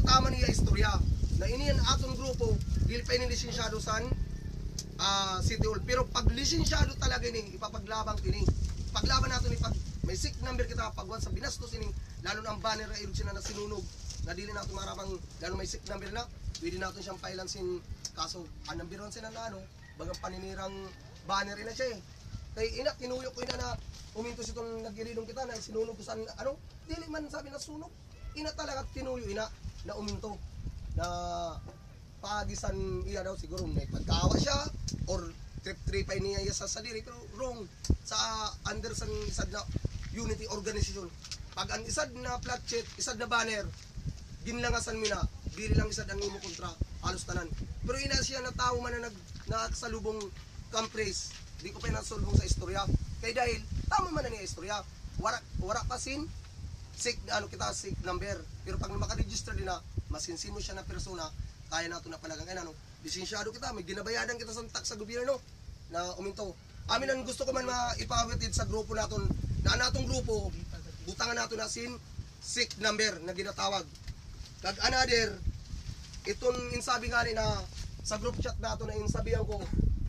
tama niya istorya na iniyan atong grupo dili pa ini lisensyado san City Hall, pero pag lisensyado talaga ini ipapaglabang ini paglaban nato ni pag may SIC number kita pagwan sa binastos ini lalo na ang banner ra ilog sila na sinunog na dili nato marabang lalo may SIC number na pwede nato siyang pailan sin kaso ang number 1 sila na bagang paninirang banner ina siya kay ina tinuyo ko ina na umintos itong naggiridong kita na sinunog ko san dili man sabi na sunog ina talaga tinuyo ina na uminto na pagisan iya daw siguro may pagkawa siya or trip pa niya sa sadiri pero wrong sa under sa isad na unity organization pag ang isad na flat sheet isad na banner ginlangasan mi na dili lang isad ang imo kontra halos tanan pero ina siya na tao man na nagsalubong compress di ko pa nasolbong sa istorya kay dahil tama man na niya istorya wara pa sin SIC kita SIC number pero pag maka-register din na masinsino siya na persona kaya nato na palagang lisensyado kita may ginabayadan kita sa tax sa gobyerno na uminto amin ang gusto ko man ipawitid sa grupo naton na natong grupo butangan nato na sin SIC number na ginatawag kag another itong insabi nga ni na sa group chat nato na insabihan ko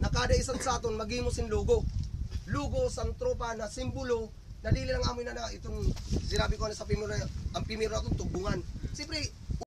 na kada isang sa aton maghimo sin logo sang tropa na simbolo na dili lang amoy na itong sinabi ko na sa pimiro ang pimiro naton tugbungan siyempre